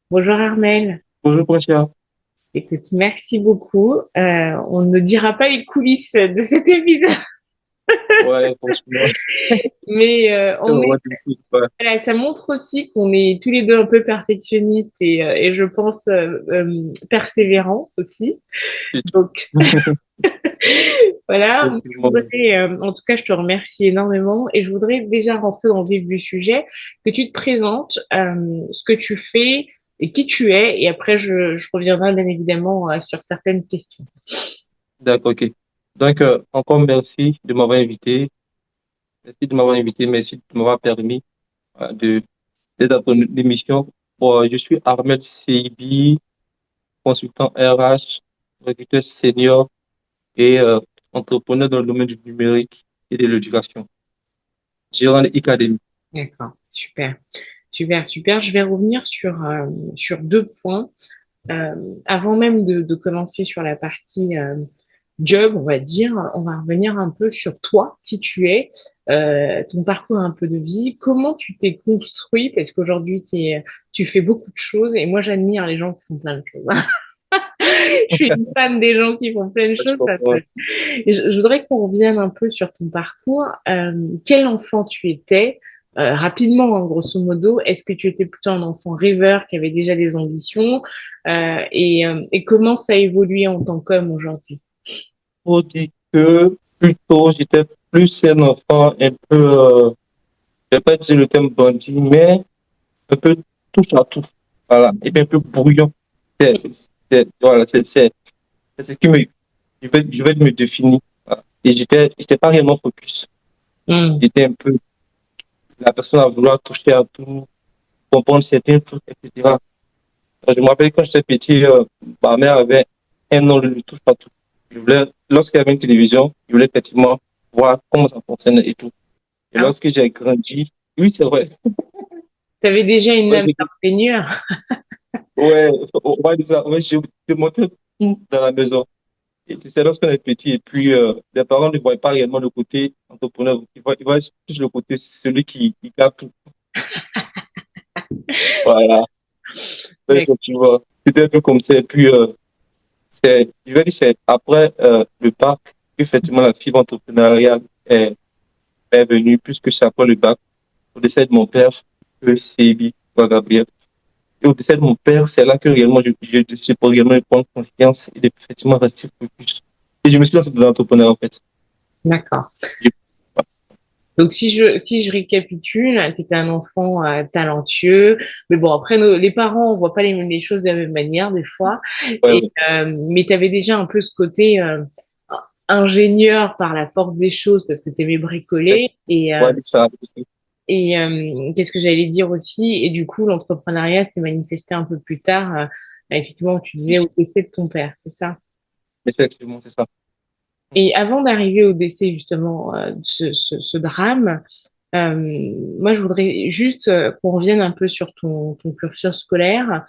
Bonjour Armel. Bonjour, Priscilla. Écoute, merci beaucoup. On ne dira pas les coulisses de cet épisode, Ouais, franchement, mais c'est on est, vraiment difficile. Ouais. voilà, ça montre aussi qu'on est tous les deux un peu perfectionnistes et je pense persévérants aussi. C'est tout. Donc voilà, moi, je Effectivement. voudrais, en tout cas, je te remercie énormément et je voudrais déjà rentrer dans le vif du sujet, que tu te présentes, ce que tu fais et qui tu es, et après je reviendrai bien évidemment sur certaines questions. D'accord, ok. Donc, encore merci de m'avoir invité. Merci de m'avoir invité. Merci de m'avoir permis de d'être dans ton émission. Bon, je suis Ahmed Seibi, consultant RH, recruteur senior et entrepreneur dans le domaine du numérique et de l'éducation. Gérant Academy. D'accord, super, super, super. Je vais revenir sur deux points. Euh, Avant même de commencer sur la partie job, on va dire, on va revenir un peu sur toi, qui tu es, ton parcours un peu de vie, comment tu t'es construit, parce qu'aujourd'hui tu fais beaucoup de choses et moi j'admire les gens qui font plein de choses. Je suis une fan des gens qui font plein de Je choses. comprends. Je voudrais qu'on revienne un peu sur ton parcours. Quel enfant tu étais? Rapidement, hein, grosso modo, est-ce que tu étais plutôt un enfant rêveur qui avait déjà des ambitions? Et comment ça a évolué en tant qu'homme aujourd'hui? Pour dire que plutôt j'étais plus un enfant un peu, je vais pas dire le terme bandit, mais un peu touche à tout. Voilà. Et puis un peu brouillon. C'est, voilà, c'est ce qui me, je vais me définir. Voilà. Et j'étais pas réellement focus. Hmm. J'étais un peu la personne à vouloir toucher à tout, comprendre certains trucs, etc. Je me rappelle quand j'étais petit, ma mère avait un nom de touche à tout. Lorsqu'il y avait une télévision, je voulais effectivement voir comment ça fonctionnait et tout. Et Ah, lorsque j'ai grandi, oui, c'est vrai. t'avais déjà une Ouais, âme d'ingénieur. ouais, on va dire ça. Ouais, j'ai monté tout dans la maison. Et tu sais, lorsqu'on est petit, et puis les parents ne voient pas réellement le côté entrepreneur. Ils voient plus le côté celui qui garde tout. Voilà. Donc, D'accord. tu vois, c'était un peu comme ça. Et puis, je vais dire, c'est après le bac, effectivement, la fibre entrepreneuriale est venue, puisque c'est après le bac, au décès de mon père, que c'est Gabriel. Et au décès de mon père, c'est là que réellement je suis pour réellement prendre conscience et effectivement rester focus. Et je me suis lancé dans l'entrepreneuriat, en fait. D'accord. J'ai- Donc si je récapitule, tu étais un enfant talentueux, mais bon après les parents on voit pas les choses de la même manière des fois, Ouais, et ouais, mais tu avais déjà un peu ce côté ingénieur par la force des choses parce que tu aimais bricoler ouais, ça aussi. et qu'est-ce que j'allais dire aussi, et du coup l'entrepreneuriat s'est manifesté un peu plus tard, effectivement tu disais au décès de ton père, c'est ça? Effectivement, c'est ça. Et avant d'arriver au décès justement de ce drame, moi, je voudrais juste qu'on revienne un peu sur ton cursus scolaire.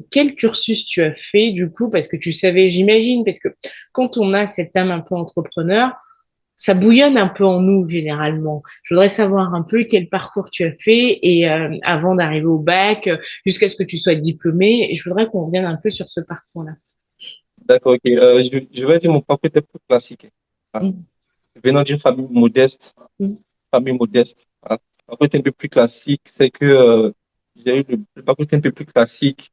Quel cursus tu as fait du coup? Parce que tu savais, j'imagine, parce que quand on a cette âme un peu entrepreneur, ça bouillonne un peu en nous généralement. Je voudrais savoir un peu quel parcours tu as fait et avant d'arriver au bac, jusqu'à ce que tu sois diplômé. Et je voudrais qu'on revienne un peu sur ce parcours-là. D'accord, ok. Je vais dire mon parcours était plus classique. Ah. Mhm. Venant d'une famille modeste, Mhm. famille modeste. Ah. Le parcours était un peu plus classique, c'est que j'ai eu le parcours était un peu plus classique.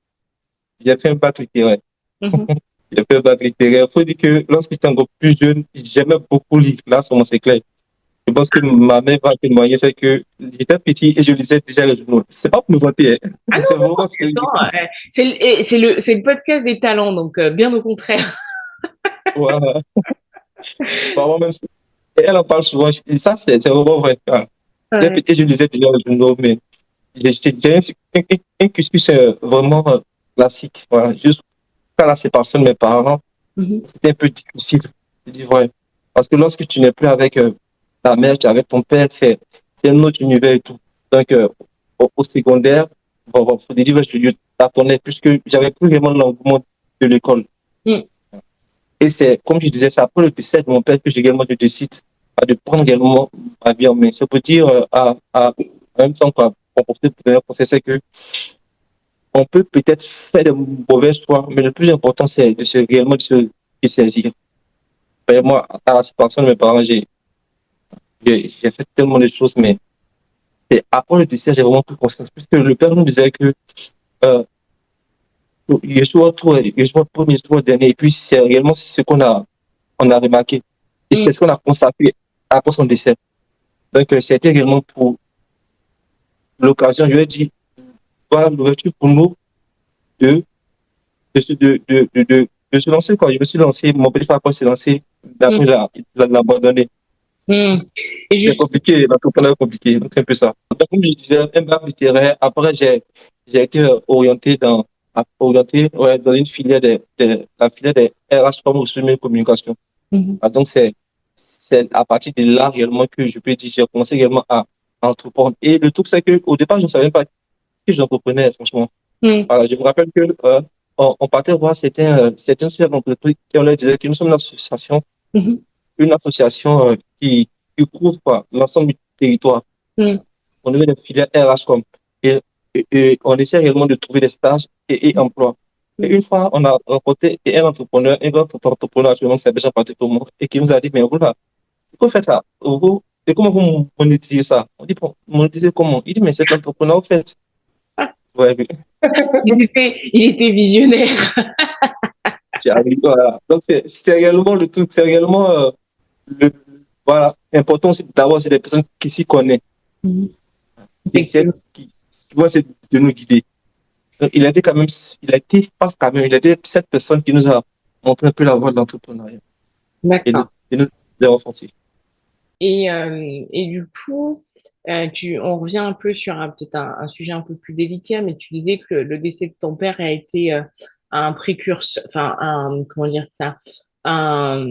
J'ai fait un bac littéraire. Mhm. J'ai fait un bac littéraire. Faut dire que lorsque j'étais encore plus jeune, j'aimais beaucoup lire. Là, sur mon c'est clair. Je pense que ma mère va témoigner, c'est que j'étais petit et je lisais déjà les journaux. C'est pas pour me vanter, hein. Ah non, C'est non, vraiment sérieux. attends, c'est le podcast des talents, donc bien au contraire. Voilà. Maman, même si- et elle en parle souvent. Et ça, c'est vraiment vrai. Ah. J'étais Ouais. petit, je lisais déjà les journaux, mais j'ai un cursus vraiment classique. Voilà. Jusqu'à la séparation de mes parents, Mhm. c'était un peu difficile. Je dis vrai. Parce que lorsque tu n'es plus avec ta mère, tu es avec ton père, c'est un autre univers et tout. Donc, au secondaire, bon, faut dire, je t'apprenais puisque j'avais plus vraiment l'engouement de l'école. Mhm. Et c'est, comme je disais, c'est après le décès de mon père que j'ai également je décide de prendre également ma vie en main. Ça peut dire, en même temps, quoi, pour profiter de premier conseil, c'est que on peut peut-être faire de mauvais choix, mais le plus important, c'est réellement de se saisir. Moi, à la séparation de mes parents, j'ai fait tellement de choses, mais c'est après le décès, j'ai vraiment pris conscience, puisque le père nous disait que euh, Yeshua premier, Yeshua dernier, et puis c'est réellement ce on a remarqué. Et Mm, c'est ce qu'on a constaté après son décès. Donc, c'était réellement pour l'occasion, je lui ai dit, voilà l'ouverture pour nous de, de se lancer, quoi. Je me suis lancé, mon petit frère s'est lancé, mm, d'après l'a abandonné. mm. Et C'est juste, compliqué, l'entrepreneuriat est compliqué, donc c'est un peu ça. Donc, comme je disais, un bac littéraire, après, j'ai été orienté, ouais, dans une filière la filière des RH, comme ressources humaines et communication. mhm, Ah, donc, c'est à partir de là réellement que je peux dire, j'ai commencé réellement à entreprendre. Et le truc, c'est que au départ, je ne savais même pas que j'entreprenais, franchement. mm, Voilà, je me rappelle que on partait voir certains chefs d'entreprise qui on leur disait que nous sommes mhm, une association qui couvre quoi, l'ensemble du territoire. mm, On devait des filières RH-Com. Et, et on essaie réellement de trouver des stages et emplois. Et mm. une fois, on a rencontré un entrepreneur, un grand entrepreneur actuellement qui s'est déjà parti pour moi, et qui nous a dit, mais vous là, ce que vous faites là, et comment vous monétisez ça? On dit, bon, monétiser comment? Il dit, mais cet entrepreneur, en fait, Ah, ouais, oui, il était visionnaire. j'y arrive, voilà. Donc, c'est réellement le truc, c'est réellement, le, voilà, important aussi d'avoir c'est des personnes qui s'y connaissent, Mhm. et c'est, Effectivement. qui vont essayer de nous guider. Donc, il a été quand même, il a été, pas quand même, il a été cette personne qui nous a montré un peu la voie de l'entrepreneuriat D'accord. et nous avons senti. Et du coup, on revient un peu sur peut-être un sujet un peu plus délicat, mais tu disais que le décès de ton père a été un précurseur, enfin comment dire ça, un,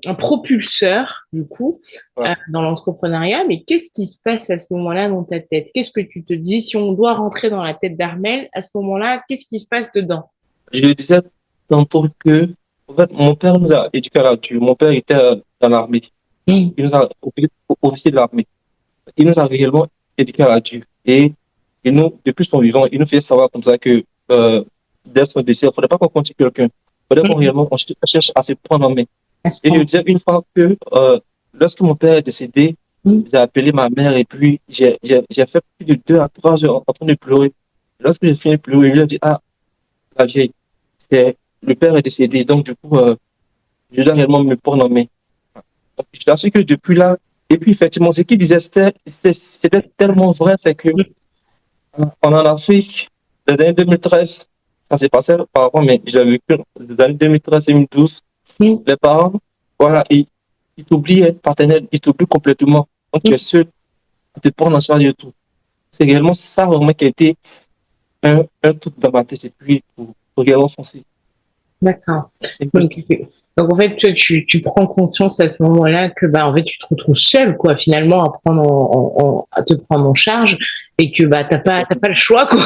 un propulseur du coup Voilà. dans l'entrepreneuriat. Mais qu'est-ce qui se passe à ce moment-là dans ta tête? Qu'est-ce que tu te dis si on doit rentrer dans la tête d'Armel à ce moment-là? Qu'est-ce qui se passe dedans? Je le disais tantôt que, en fait, mon père nous a éduqués à la nature. Mon père était dans l'armée. Mm. Il nous a officier de l'armée. Il nous a réellement éduqués à la nature. Et nous, depuis son vivant, il nous fait savoir comme ça que, dès son décès, il ne faudrait pas qu'on continue quelqu'un. Il faudrait qu'on Mm. réellement on cherche à se prendre en main. À ce Et je point. disais une fois que, lorsque mon père est décédé, Mm. j'ai appelé ma mère et puis j'ai fait plus de 2 à 3 heures en train de pleurer. Lorsque j'ai fini de pleurer, je lui ai dit, ah, la vieille, c'est, le père est décédé, donc du coup, je dois réellement me prendre en main. Donc, je t'assure que depuis là, et puis effectivement, ce qu'il disait, c'était tellement vrai, c'est que en Afrique, dans les années 2013, ça s'est passé auparavant, mais j'ai vécu dans les années 2013-2012, Mm. les parents, voilà, ils t'oublient, hein, partenaire, ils t'oublient complètement. Donc tu es Mm. seul à te prendre en charge de tout. C'est réellement ça vraiment qui a été un truc dans ma tête et puis pour réellement foncer. D'accord. C'est un peu ça. Donc, donc en fait, toi, tu prends conscience à ce moment-là que bah en fait tu te retrouves seul quoi finalement à prendre à te prendre en charge et que bah t'as pas le choix quoi.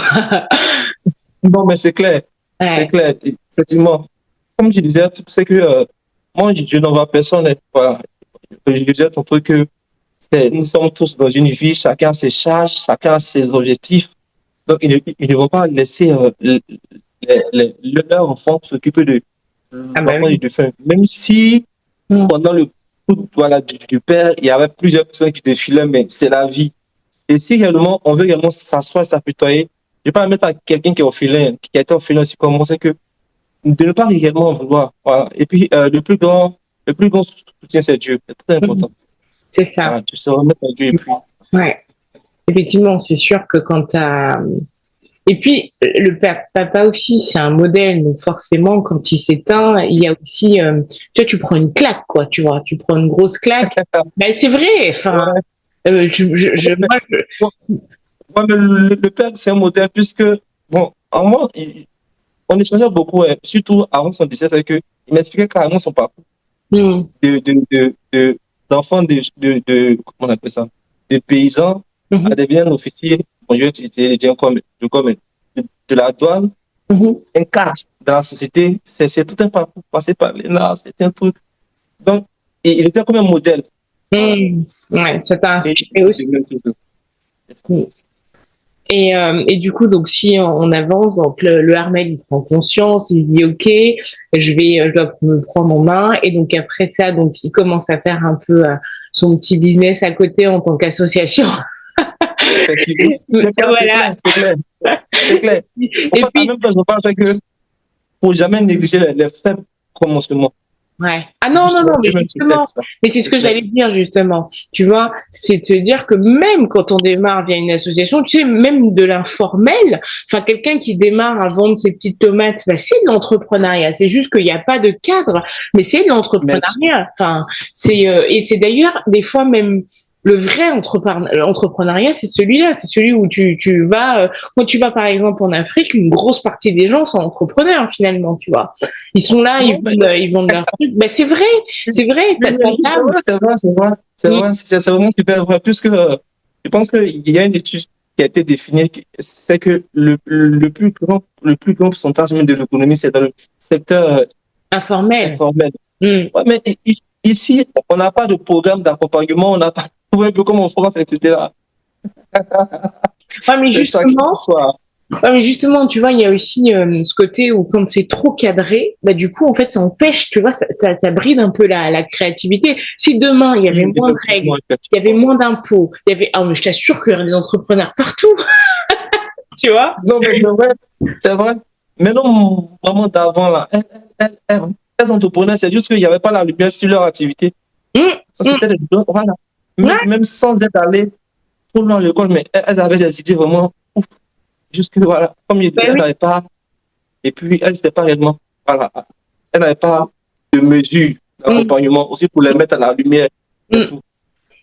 Non, mais c'est clair. C'est Ouais. clair. Effectivement, comme je disais, c'est que moi, je n'en vois personne. Hein. Voilà. Je disais tantôt que nous sommes tous dans une vie, chacun a ses charges, chacun a ses objectifs. Donc, ils ne vont pas laisser leur enfant s'occuper de Ah bah l'enfant et oui. du fin. Même si Mm. pendant le coup voilà, du père, il y avait plusieurs personnes qui défilaient, mais c'est la vie. Et si réellement, on veut réellement s'asseoir et s'apitoyer, je ne vais pas mettre à quelqu'un qui est orphelin, qui a été orphelin aussi comme moi, c'est que de ne pas réellement en vouloir. Voilà. Et puis, le plus grand soutien, c'est Dieu. C'est très Mm. important. C'est ça. Voilà. Tu se remettre à Dieu et puis, Ouais. Effectivement, c'est sûr que quand t'as et puis le papa aussi, c'est un modèle, donc forcément quand il s'éteint, il y a aussi tu vois, tu prends une claque quoi, tu vois, tu prends une grosse claque. Ben c'est vrai. Enfin, ouais. moi, Bon, ouais, mais le père, c'est un modèle puisque, bon, en moi, on échangeait beaucoup, surtout avant son décès, c'est que il m'expliquait carrément son parcours mm, de, de, d'enfant comment on appelle ça, de paysans à mhm, devenir un officier, bon, je vais utiliser les termes comme de la douane, mhm, un cadre dans la société, c'est tout un parcours passé par l'ENA, c'est un truc. Donc, il était comme un modèle. Voilà. mm. Ouais, ça t'a Et inspiré il aussi. devenait un truc. C'est ça. Mm. Et du coup, donc si on avance, donc le Armel il prend conscience, il se dit ok, je dois me prendre en main, et donc après ça, donc il commence à faire un peu son petit business à côté en tant qu'association. Effectivement, c'est clair, c'est Voilà. clair, c'est clair, c'est clair. En Et fait, en puis même temps, je pense que faut jamais négliger les faibles promotionnements. ouais. Ah non, non, Justement, non, mais tu même tu sais justement, ça. mais c'est ce C'est que clair. j'allais dire justement. Tu vois, c'est de se dire que même quand on démarre via une association, tu sais, même de l'informel, enfin quelqu'un qui démarre à vendre ses petites tomates, bah, c'est de l'entrepreneuriat. C'est juste qu'il n'y a pas de cadre, mais c'est de Merci. l'entrepreneuriat. Enfin, et c'est d'ailleurs des fois même le vrai entrepreneuriat, c'est celui-là, c'est celui où tu vas, quand tu vas par exemple en Afrique, une grosse partie des gens sont entrepreneurs finalement, tu vois. Ils sont là, Non, mais ils vendent leurs trucs. Ben, c'est vrai, oui, oui, c'est l'âme. vrai, c'est vrai, c'est vrai, c'est Mm. vrai, c'est vraiment super vrai, puisque je pense qu'il y a une étude qui a été définie, c'est que le plus grand pourcentage même de l'économie, c'est dans le secteur Informel. informel. Mm. Ouais, mais ici, on n'a pas de programme d'accompagnement, on n'a pas, un peu comme en France, etc. Ouais, C'est chacun pour soi. ouais, mais justement, tu vois, il y a aussi ce côté où quand c'est trop cadré, bah, du coup, en fait, ça empêche, tu vois, ça bride un peu la créativité. Si demain, il y Si, avait moins de règles, effectivement, il y avait effectivement. moins d'impôts, il y avait, ah, mais je t'assure qu'il y aurait des entrepreneurs partout, tu vois. Non, mais c'est vrai, c'est vrai. Mais non, maman d'avant, là, elles entreprenaient, c'est juste qu'il n'y avait pas la lumière sur leur activité. Mm, Ça, mm. c'était des gens, voilà. Ouais, Même sans être allé trop loin à l'école, mais elles avaient des idées vraiment ouf. Juste que, voilà, comme je disais, bah elles oui. n'avaient pas, et puis elles n'étaient pas réellement, voilà, elles n'avaient pas de mesures Mm, d'accompagnement aussi pour les mettre à la lumière et mm. tout.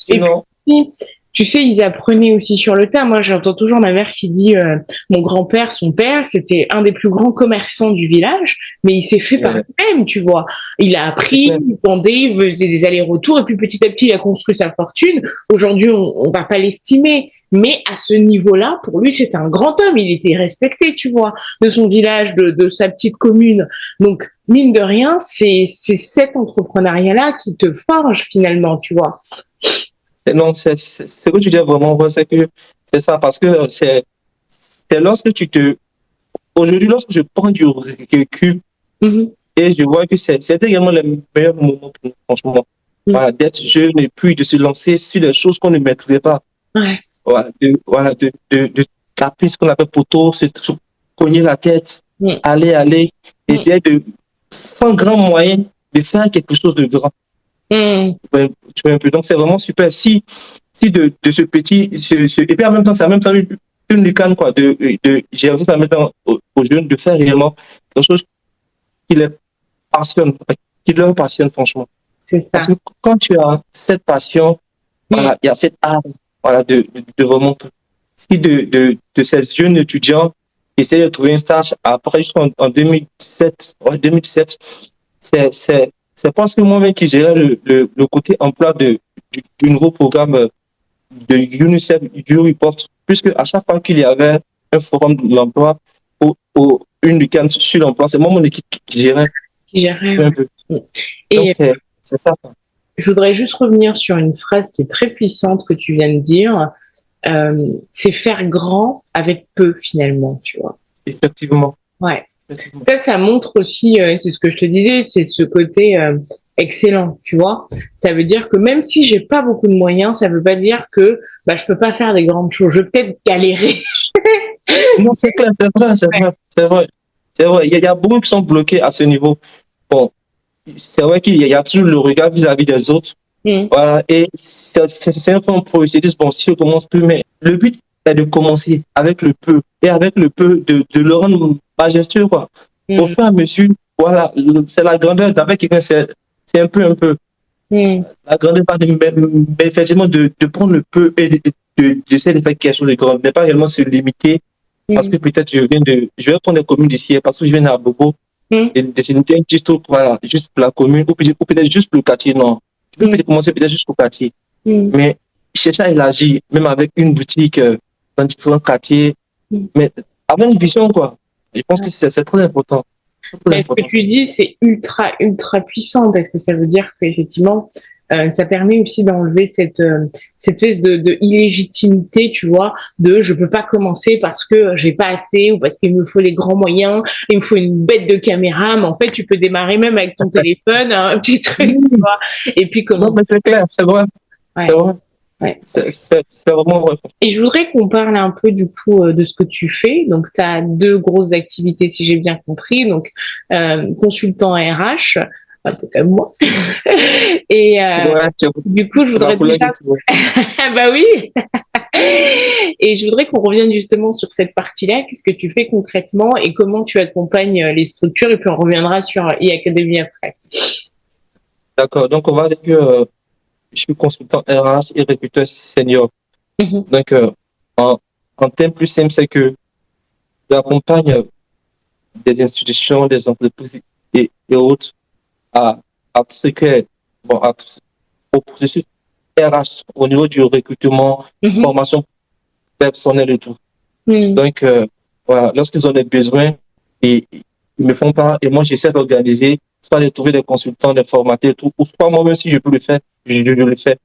Et Sinon, puis, tu sais, ils apprenaient aussi sur le tas. Moi, j'entends toujours ma mère qui dit, mon grand-père, son père, c'était un des plus grands commerçants du village, mais il s'est fait par euh, lui-même, tu vois. Il a c'est appris, clair. il vendait, il faisait des allers-retours, et puis petit à petit, il a construit sa fortune. Aujourd'hui, on va pas l'estimer. Mais à ce niveau-là, pour lui, c'était un grand homme. Il était respecté, tu vois, de son village, de sa petite commune. Donc, mine de rien, c'est cet entrepreneuriat-là qui te forge finalement, tu vois. Non, ce que tu dis est vraiment vrai, c'est que c'est ça, parce que c'est lorsque tu te. Aujourd'hui, lorsque je prends du recul Mhm. et je vois que c'était également le meilleur moment pour nous, franchement. Mhm. Voilà, d'être jeune et puis de se lancer sur des choses qu'on ne maîtrisait pas. Ouais. Voilà, de taper ce qu'on appelle poteau, se cogner la tête, Mm, aller, mm, essayer de, sans grand moyen, de faire quelque chose de grand. mm. Ouais, tu vois un peu. Donc, c'est vraiment super. Si de ce petit, et puis en même temps, c'est en même temps une lucane, quoi, de gérer ça en même temps aux jeunes, de faire réellement quelque chose qui les passionne, qui leur passionne, franchement. C'est Parce que ça. quand tu as cette passion, Mm, voilà, il y a cette art, voilà, de vraiment tout. Si de ces jeunes étudiants essaient de trouver un stage après, jusqu'en en 2017, ouais, 2017, c'est parce que moi-même qui gérais le côté emploi du nouveau programme de UNICEF, U-Report, puisque à chaque fois qu'il y avait un forum de l'emploi ou une week-end sur l'emploi, c'est moi mon équipe qui gérait J'irais, un ouais. peu. Mm. Donc, Et c'est ça. je voudrais juste revenir sur une phrase qui est très puissante que tu viens de dire. C'est faire grand avec peu, finalement, tu vois. Effectivement. Ouais. Effectivement. Ça montre aussi, c'est ce que je te disais, c'est ce côté excellent, tu vois. Ça veut dire que même si j'ai pas beaucoup de moyens, ça veut pas dire que bah, je peux pas faire des grandes choses. Je vais peut-être galérer. Non, c'est clair, c'est vrai, c'est Ouais. vrai, c'est vrai. C'est vrai. Il y a beaucoup qui sont bloqués à ce niveau. Bon, c'est vrai qu'il y a toujours le regard vis-à-vis des autres. Mm, Voilà. Et c'est un peu un pro. Ils se disent, bon, si on commence plus, mais le but est de commencer avec le peu. Et avec le peu, de le rendre majestueux, quoi. Au mm, fur et à mesure, voilà, c'est la grandeur d'avec quelqu'un, c'est un peu. mm, La grandeur, pas de, mais effectivement, de prendre le peu et d'essayer de faire quelque chose de grand. Ne pas réellement se limiter parce mm, que peut-être je vais prendre des communes d'ici parce que je viens d'Abobo mm, et de se limiter un petit truc, voilà, juste pour la commune ou peut-être juste pour le quartier. Non. Tu peux mm, peut-être commencer peut-être juste pour le quartier. mm, Mais chercher à élargir, même avec une boutique dans différents quartiers, mm. mais avoir une vision, quoi. Je pense que c'est très important. C'est très Mais ce que important. tu dis, c'est ultra, ultra puissant parce que ça veut dire qu'effectivement, Ça permet aussi d'enlever cette espèce de illégitimité, tu vois, de je peux pas commencer parce que j'ai pas assez ou parce qu'il me faut les grands moyens, il me faut une bête de caméra, mais en fait, tu peux démarrer même avec ton téléphone, hein, un petit truc, tu Oui, vois, et puis non, commencer. mais c'est clair, c'est vrai, c'est Ouais, vrai. ouais. C'est vraiment vrai. Et je voudrais qu'on parle un peu du coup de ce que tu fais. Donc, tu as deux grosses activités, si j'ai bien compris. Donc, consultant RH, un peu comme moi. Et Ouais, du coup, je c'est la voudrais couleur déjà... que tu vois. Ah bah oui. Et je voudrais qu'on revienne justement sur cette partie-là. Qu'est-ce que tu fais concrètement et comment tu accompagnes les structures. Et puis, on reviendra sur e-Academy après. D'accord, donc on va dire que je suis consultant RH et recruteur senior. Mhm, Donc, en, en termes plus simples, c'est que j'accompagne des institutions, des entreprises et autres à, à tout ce qui est, bon, au processus RH, au niveau du recrutement, mhm, formation personnelle et tout. mhm, Donc, voilà, lorsqu'ils ont des besoins, ils me font part et moi, j'essaie d'organiser, soit de trouver des consultants, des formateurs et tout, ou soit moi-même, si je peux le faire, je le fais.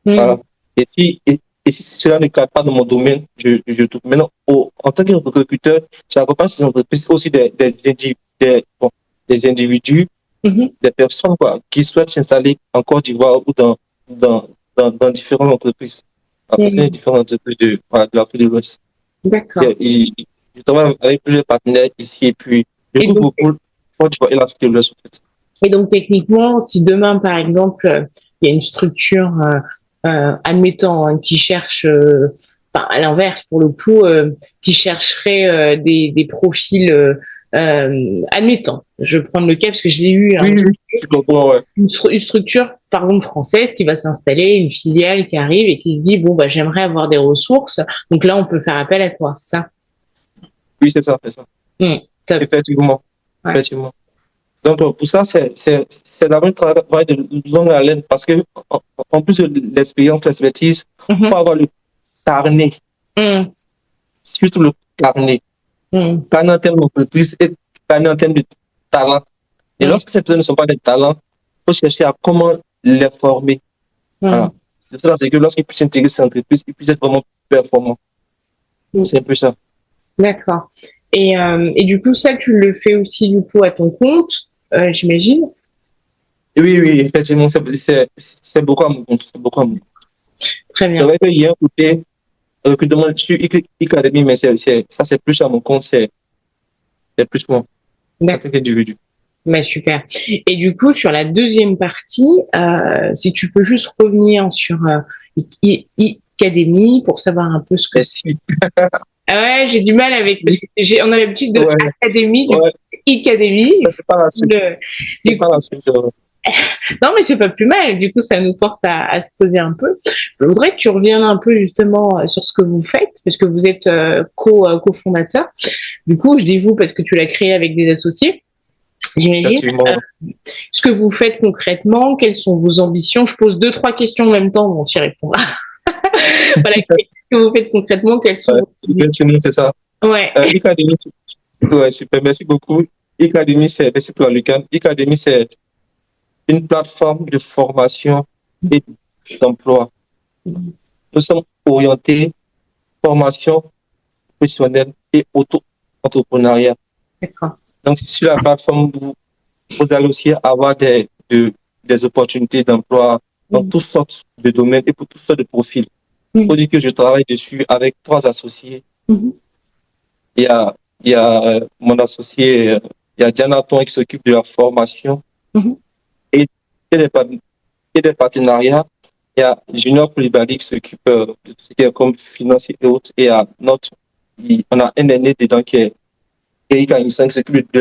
mhm, Voilà. Et si cela ne cadre pas dans mon domaine, je trouve. Maintenant, en tant que recruteur, j'accompagne ces entreprises aussi bon, des individus, mhm, des personnes quoi, qui souhaitent s'installer en Côte d'Ivoire ou dans, dans différentes entreprises. Parce qu'il y a mhm. différentes entreprises voilà, de l'Afrique de l'Ouest. D'accord. Je travaille avec plusieurs partenaires ici et puis je Et couvre donc, beaucoup Côte d'Ivoire et l'Afrique de l'Ouest. En fait. Et donc techniquement, si demain, par exemple, il y a une structure, admettons, hein, qui cherche, enfin, à l'inverse pour le coup, qui chercherait des profils, admettons, je vais prendre le cas parce que je l'ai eu, Oui, hein, oui, je comprends, ouais. une structure, par exemple, française qui va s'installer, une filiale qui arrive et qui se dit, bon, bah, j'aimerais avoir des ressources, donc là, on peut faire appel à toi, c'est ça. Oui, c'est ça, c'est ça. Top. Effectivement, Ouais. effectivement. Donc, pour ça, c'est d'abord un travail de longue haleine parce que, en plus de l'expérience, l'expertise, il faut Mhm. avoir le carnet, Mhm. surtout le carnet. Mhm. Carnet en termes d'entreprise et carnet en termes de talent. Et Mhm. lorsque ces personnes ne sont pas des talents, il faut chercher à comment les former. Voilà. Mhm. De toute façon, c'est que lorsqu'ils puissent intégrer ces entreprises, ils puissent être vraiment performants. Mhm. C'est un peu ça. D'accord. Et du coup, ça, tu le fais aussi du coup à ton compte, j'imagine. Et oui, oui, effectivement, c'est beaucoup à mon compte. C'est beaucoup à mon compte. Très C'est bien. vrai qu'il y a un côté recrutement sur Academy, mais ça, c'est plus à mon compte, c'est plus moi, en D'accord. tant qu'individu. Bah, super. Et du coup, sur la deuxième partie, si tu peux juste revenir sur Academy pour savoir un peu ce que c'est. Merci. Ah ouais, j'ai du mal avec, parce que on a l'habitude de Ouais, Académie, du coup, ouais, Academy. c'est pas la suite. C'est Du pas la suite. Non, mais c'est pas plus mal. Du coup, ça nous force à se poser un peu. Je voudrais que tu reviennes un peu justement sur ce que vous faites, parce que vous êtes cofondateur. Du coup, je dis vous parce que tu l'as créé avec des associés, j'imagine. Effectivement. Ce que vous faites concrètement, quelles sont vos ambitions? Je pose deux, trois questions en même temps, on t'y répondra. Voilà, qu'est-ce que vous faites concrètement? Quelles sont Ouais, vos ambitions? effectivement, c'est ça. Ouais, Academy, ouais, super, merci beaucoup. Academy, merci pour la Lucan. Academy, c'est une plateforme de formation et d'emploi. Nous sommes orientés formation professionnelle et auto-entrepreneuriat. d'accord. Donc, sur la plateforme, vous allez aussi avoir des opportunités d'emploi dans Mhm. toutes sortes de domaines et pour toutes sortes de profils. Il faut Mhm. dire que je travaille dessus avec trois associés. Mhm. Il y a, il y a mon associé, il y a Dianaton qui s'occupe de la formation Mhm. et, et, des, par- et des partenariats. Il y a Junior Koulibaly qui s'occupe de tout ce qui est comme financier et autres. Et on a un aîné dedans qui est Eric Anissan qui s'occupe de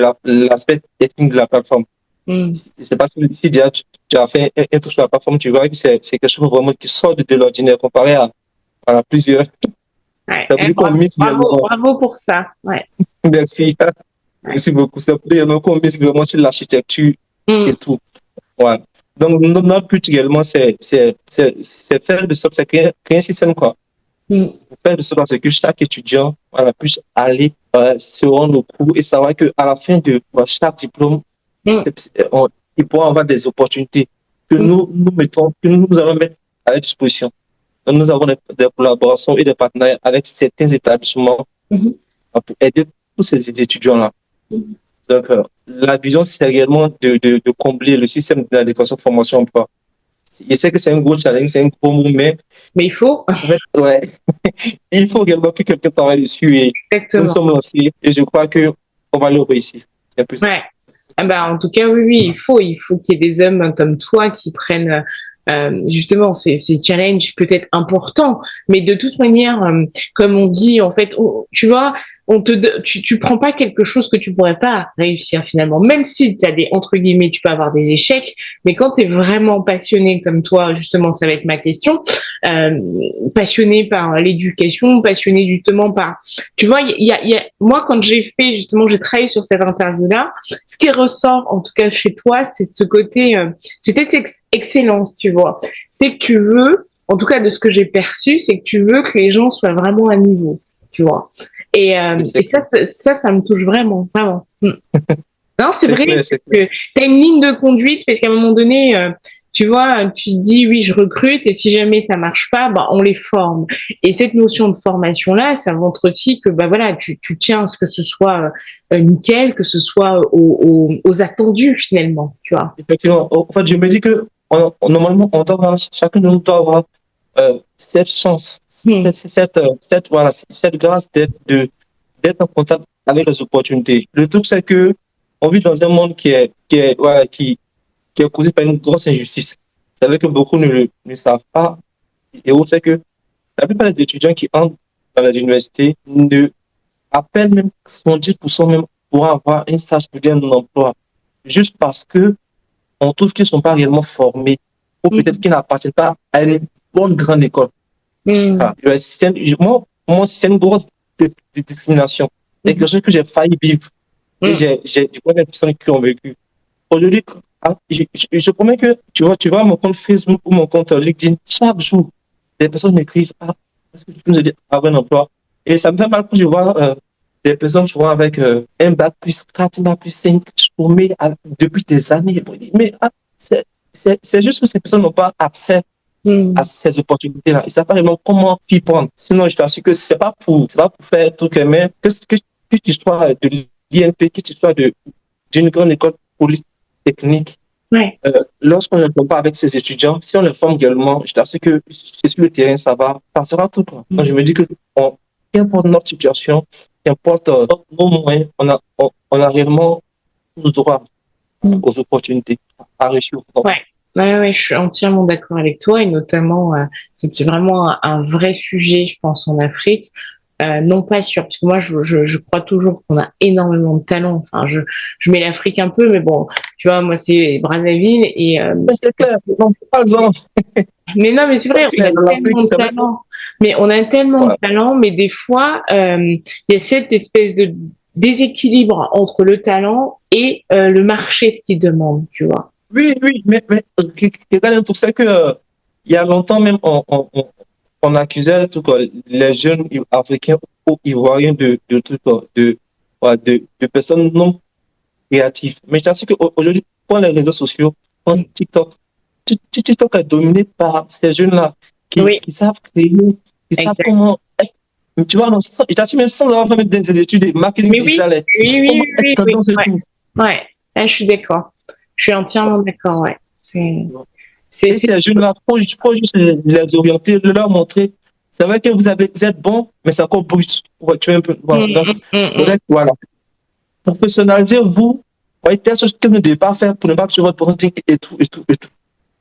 l'aspect technique de la plateforme. Mhm. Je ne sais pas si déjà tu as fait un tour sur la plateforme, tu vois que c'est quelque chose vraiment qui sort de l'ordinaire comparé à plusieurs. Ouais, Ça veut dire qu'on bravo, mise bravo, vraiment. bravo pour ça. Ouais, Merci. ouais. Merci beaucoup. Ça veut dire qu'on mise vraiment sur l'architecture et Mhm. tout. Voilà. Donc, notre but également, c'est faire de sorte, c'est créer un système, quoi. Mhm. Faire de sorte à ce que chaque étudiant, voilà, puisse aller se rendre au cours et savoir qu'à la fin de chaque diplôme, Mhm. ils pourront avoir des opportunités. que nous mettons, que nous allons mettre à la disposition. Donc, nous avons des collaborations et des partenariats avec certains établissements Mhm. pour aider tous ces étudiants-là. Donc, la vision, c'est réellement de combler le système de l'adéquation formation-emploi. Je sais que c'est un gros challenge, c'est un gros mot, mais Mais il faut, en fait, ouais, il faut réellement que quelqu'un travaille dessus et nous exactement. sommes lancés et je crois que on va le réussir. C'est un peu ça. Ouais. Ah bah, en tout cas, oui, oui, il faut qu'il y ait des hommes comme toi qui prennent justement ces challenges peut-être importants, mais de toute manière, comme on dit, en fait, tu vois, tu prends pas quelque chose que tu pourrais pas réussir finalement, même si t'as des entre guillemets, tu peux avoir des échecs, mais quand tu es vraiment passionné comme toi, justement, ça va être ma question, euh, passionné par l'éducation, passionné justement par, tu vois, moi quand j'ai travaillé sur cette interview-là, ce qui ressort, en tout cas chez toi, c'est ce côté, c'était excellence, tu vois. C'est que tu veux, en tout cas de ce que j'ai perçu, c'est que tu veux que les gens soient vraiment à niveau, tu vois. Et ça, C'est ça me touche vraiment, vraiment. Non, c'est vrai clair, c'est clair. que tu as une ligne de conduite parce qu'à un moment donné, tu vois, tu te dis oui, je recrute et si jamais ça marche pas, bah, on les forme. Et cette notion de formation là, ça montre aussi que bah voilà, tu tiens à ce que ce soit nickel, que ce soit aux attendus finalement, tu vois. Effectivement. En fait, je me dis que normalement, on doit avoir, chacun de nous doit avoir cette chance, Hmm. voilà, cette grâce d'être en contact avec les opportunités. Le truc, c'est que on vit dans un monde voilà, qui est causé par une grosse injustice. C'est vrai que beaucoup ne savent pas. Et autre, c'est que la plupart des étudiants qui entrent dans les universités ne, à peine même 70% même pour avoir un stage pour gagner un emploi. Juste parce que on trouve qu'ils ne sont pas réellement formés ou peut-être Hmm. qu'ils n'appartiennent pas à une bonne grande école. Hmm. Ah, moi, c'est une grosse discrimination. C'est quelque Hmm. chose que j'ai failli vivre et Hmm. du coup des personnes qui ont vécu. Aujourd'hui, je promets que tu vois mon compte Facebook ou mon compte LinkedIn, chaque jour, des personnes m'écrivent, ah, est-ce que tu peux nous aider à avoir un emploi? Et ça me fait mal quand je vois des personnes souvent avec un bac plus 4, un bac plus 5, chômées depuis des années. Mais c'est juste que ces personnes n'ont pas accès à Hmm. ces opportunités-là. Ils ne savent pas vraiment comment s'y prendre. Sinon, je t'assure que c'est pas pour faire tout que, mais que tu sois de l'INP, que tu sois d'une grande école polytechnique, Ouais. lorsqu'on ne forme pas avec ces étudiants, si on les forme également, je t'assure que sur le terrain, ça sera tout, quoi. Donc, je me dis que qu'importe notre situation, qu'importe nos moyens, on a réellement tout droit Hmm. aux opportunités, à réussir. Ouais. Ouais, ouais, je suis entièrement d'accord avec toi et notamment, c'est vraiment un vrai sujet, je pense, en Afrique. Non pas sûr, parce que moi je crois toujours qu'on a énormément de talent. Enfin, je mets l'Afrique un peu, mais bon, tu vois, moi c'est Brazzaville et Mais c'est clair, non, pas besoin. mais non, mais c'est C'est vrai, on clair, a l'Afrique, tellement de c'est vrai que, talent. Mais on a tellement de ouais. talent, mais des fois, il y a cette espèce de déséquilibre entre le talent et le marché, ce qu'il demande, tu vois. Oui, oui, mais regarde tout ça que, il y a longtemps même, on accusait tout, quoi, les jeunes africains ou ivoiriens ouais, de personnes non créatives. Mais je t'assure qu'aujourd'hui, pour les réseaux sociaux, pour Mm. TikTok, TikTok est dominé par ces jeunes-là Oui, qui savent créer, qui savent exact. comment être. Tu vois, je t'assure, même sans avoir fait des études de marketing Mais oui, digital, oui, oui, comment oui, être oui, oui. tendance et Ouais, tout. ouais. Là, je suis d'accord. Je suis entièrement d'accord, ouais. Et C'est, ces jeunes-là, faut juste les orienter, leur montrer. C'est vrai que vous êtes bon, mais c'est encore brut. Ouais, tu vois un peu. Voilà. Donc, mm. faudrait, voilà. Professionnaliser vous, voyez, telle chose que vous ne devez pas faire pour ne pas sur votre branding et tout, et tout, et tout.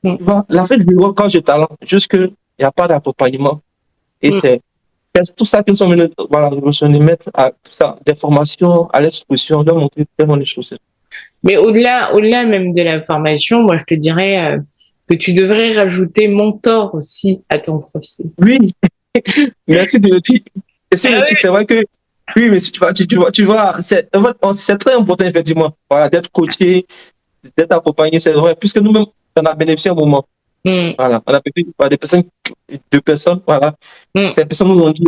Mm, Tu vois, l'Afrique du Nord, quand j'ai talent, juste qu'il n'y a pas d'accompagnement. Et mm. c'est tout ça qu'ils sont venus, voilà, révolutionner, mettre à tout ça, des formations à l'exposition, leur montrer tellement de choses. Mais au-delà même de la formation, moi, je te dirais que tu devrais rajouter mentor aussi à ton profil. Oui, merci de le dire. Et Ah c'est vrai que, oui, mais si tu vois, en fait, c'est très important, effectivement, voilà, d'être coaché, d'être accompagné, c'est vrai, puisque nous-mêmes, on a bénéficié un moment. oui. Voilà, on a bénéficié par deux personnes, voilà. Mm, Ces personnes nous ont dit,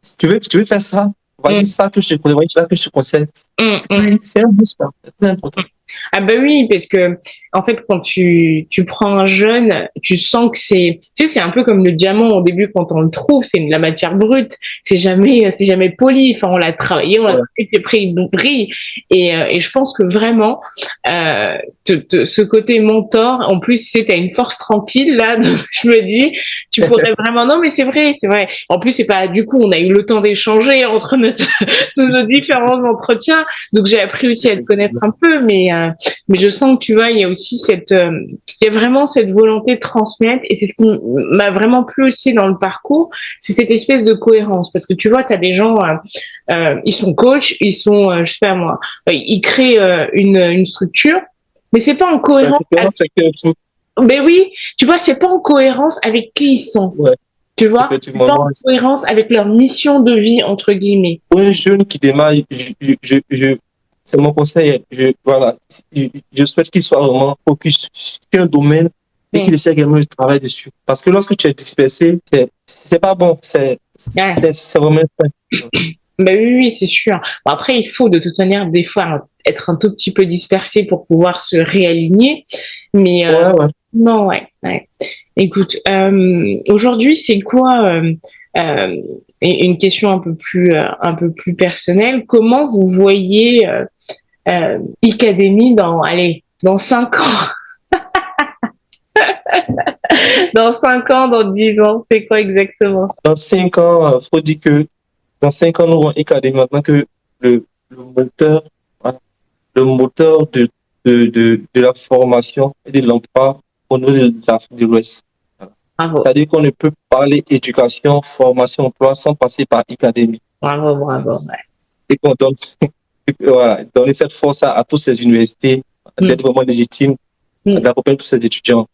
si tu veux faire ça, voici mm, ça que je te conseille, voici ça que je te conseille. mm, Et mm. puis, c'est un boost, là, c'est très important. Ah bah oui, parce que en fait, quand tu prends un jeune, tu sens que tu sais, c'est un peu comme le diamant au début quand on le trouve, c'est de la matière brute, c'est jamais poli. Enfin, on l'a Ouais, travaillé, puis après il brille. Et je pense que vraiment, ce côté mentor, en plus, tu sais, t'as une force tranquille là, donc je me dis, tu pourrais vraiment. Non, mais c'est vrai, c'est vrai. En plus, c'est pas. Du coup, on a eu le temps d'échanger entre nos différents entretiens, donc j'ai appris aussi à te connaître effectivement. un peu, mais je sens que tu vois, il y a aussi il y a vraiment cette volonté de transmettre, et c'est ce qui m'a vraiment plu aussi dans le parcours, c'est cette espèce de cohérence, parce que tu vois, tu as des gens, ils sont coachs, ils sont, je sais pas moi, ils créent une structure, mais c'est pas en La cohérence. différence, c'est que tout, Mais oui, tu vois, c'est pas en cohérence avec qui ils sont, ouais, tu vois, c'est effectivement, pas en moi, cohérence avec leur mission de vie entre guillemets. pour un jeune qui démarre, c'est mon conseil, voilà, je souhaite qu'il soit vraiment focus sur un domaine et Mm. qu'il essaie également de travailler dessus. Parce que lorsque tu es dispersé, c'est pas bon, Ouais. c'est vraiment ça. Ben oui, oui, c'est sûr. Bon, après, il faut de toute manière des fois être un tout petit peu dispersé pour pouvoir se réaligner. Mais Ouais, ouais. non, ouais, ouais. Écoute, aujourd'hui, c'est quoi euh, une question un peu plus personnelle. Comment vous voyez Icademy dans, allez, dans 5 ans, dans 5 ans, dans 10 ans, c'est quoi exactement? Dans 5 ans, faut dire que dans 5 ans, nous aurons EKD maintenant que le moteur, voilà, le moteur de la formation et de l'emploi au niveau de l'Afrique de l'Ouest. Voilà. Bravo, C'est-à-dire qu'on ne peut parler éducation, formation, emploi sans passer par Académie. bravo, bravo. Ouais. Et qu'on donne, voilà, donner cette force à toutes ces universités Mm, d'être vraiment légitimes, mm, d'accompagner tous ces étudiants.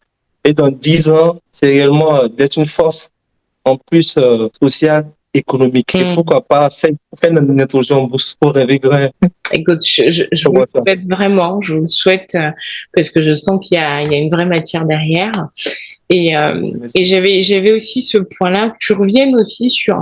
Et dans 10 ans, c'est réellement d'être une force en plus sociale, économique. Et mm. pourquoi pas faire une introduction en bourse pour rêver grand. Écoute, je vous le Comment ça? souhaite vraiment, je vous le souhaite parce que je sens il y a une vraie matière derrière. Et j'avais aussi ce point-là, que tu reviennes aussi sur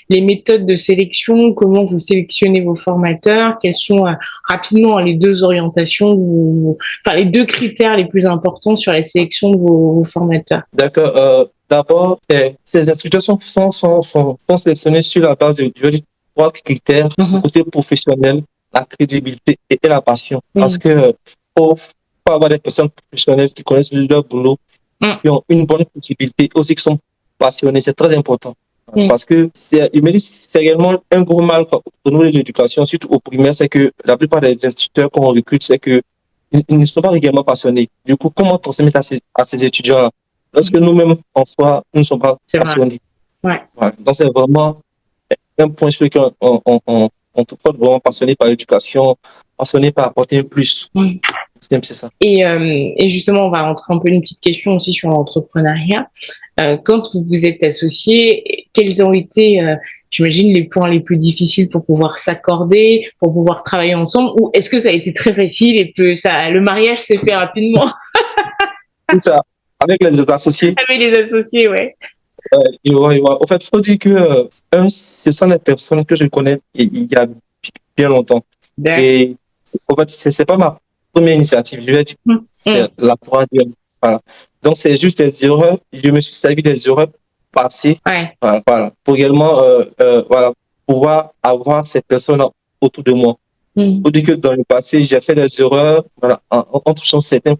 les méthodes de sélection, comment vous sélectionnez vos formateurs, quelles sont rapidement les deux orientations, enfin les deux critères les plus importants sur la sélection de vos formateurs. D'accord. D'abord, ces instructeurs sont sélectionnés sur la base de trois critères, le Mhm, côté professionnel, la crédibilité et la passion. Parce mhm, que faut avoir des personnes professionnelles qui connaissent leur boulot, mhm, qui ont une bonne crédibilité, aussi qui sont passionnées. C'est très important. mhm, Parce que il me dit, c'est également un gros mal quoi, au niveau de l'éducation, surtout au primaire, c'est que la plupart des instituteurs qu'on recrute, c'est que ils ne sont pas réellement passionnés. Du coup, comment transmettre à ces étudiants-là lorsque mhm. nous-mêmes, en soi, nous ne sommes pas C'est vrai. passionnés? Ouais. Voilà. Donc, c'est vraiment un point sur lequel on peut être vraiment passionné par l'éducation, passionné par apporter un plus. Mhm. C'est ça. Et justement, on va rentrer un peu une petite question aussi sur l'entrepreneuriat. Quand vous vous êtes associés, quels ont été, j'imagine, les points les plus difficiles pour pouvoir s'accorder, pour pouvoir travailler ensemble, ou est-ce que ça a été très facile et que le mariage s'est fait rapidement C'est ça. Avec les associés, avec les associés, ouais. En fait, il faut dire que ce sont des personnes que je connais il y a bien longtemps. D'accord. Et en fait, c'est pas ma première initiative. Je vais dire, Hum, c'est hum, la troisième. Voilà. Donc, c'est juste des erreurs. Je me suis servi des erreurs passées. ouais. Voilà, voilà. Pour également, voilà, pouvoir avoir ces personnes autour de moi. Hum, Faut dire que dans le passé, j'ai fait des erreurs, voilà, en touchant certains